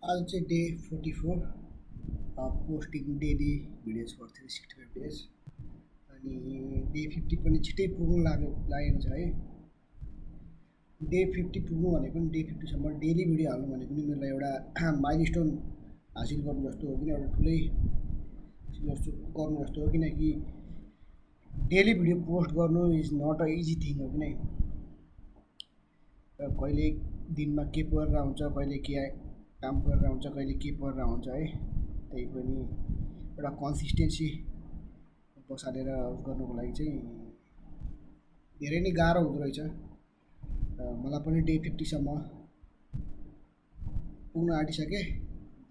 आज चाहिँ day 44 posting daily videos for 365 days अनि डे 50 पनि छिट्टै पुग्नु लागेको छ है। डे 50 पुग्नु भनेको नि डे 50सम्म डेली भिडियो हाल्नु भनेको नि मेरो एउटा माइलस्टोन हासिल गर्नु जस्तो हो, किन एउटा ठुलै जस्तो गर्नु जस्तो हो, किनकि डेली भिडियो पोस्ट गर्नु is not a easy thing हो। किन कहिले दिनमा के परेर हुन्छ, कहिले के काम गरेर हुन्छ, कहिले के परेर हुन्छ है। त्यही पनि एउटा कन्सिस्टेन्सी बसालेर गर्नुको लागि चाहिँ धेरै नै गाह्रो हुँदो रहेछ। मलाई पनि डे 50सम्म पुग्न आँटिसकेँ।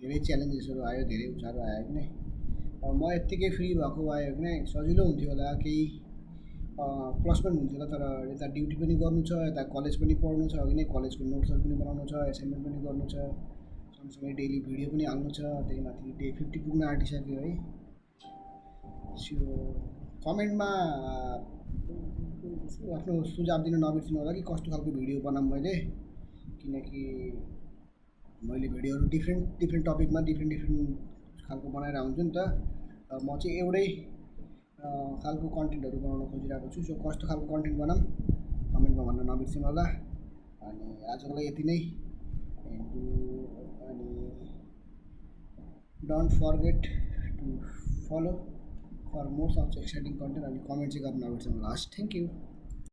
धेरै च्यालेन्जेसहरू आयो, धेरै उचारो आयो कि नै म यत्तिकै फ्री भएको भए कि नै सजिलो हुन्थ्यो होला, केही प्लस पनि हुन्थ्यो होला। तर यता ड्युटी पनि गर्नु छ, यता कलेज पनि पढ्नु छ कि नै कलेजको नोट्सहरू पनि बनाउनु छ, एसाइनमेन्ट पनि गर्नु छ, सँगसँगै डेली भिडियो पनि हाल्नु छ। त्यही माथि डे 50 पुग्न आँटिसक्यो है। सो कमेन्टमा आफ्नो सुझाव दिन नबिर्सिनु होला कि कस्तो खालको भिडियो बनाऊँ मैले, किनकि मैले भिडियोहरू डिफ्रेन्ट टपिकमा डिफ्रेन्ट खालको बनाएर हुन्छु नि त। म चाहिँ एउटै खालको कन्टेन्टहरू बनाउन खोजिरहेको छु। सो कस्तो खालको कन्टेन्ट बनाऊँ कमेन्टमा भन्न नबिर्सिनु होला। अनि आजको लागि यति नै। अनि don't forget to follow for more such exciting content, अनि कमेन्ट चाहिँ गर्न नबिर्सिनु होला। हस्, थ्याङ्क यू।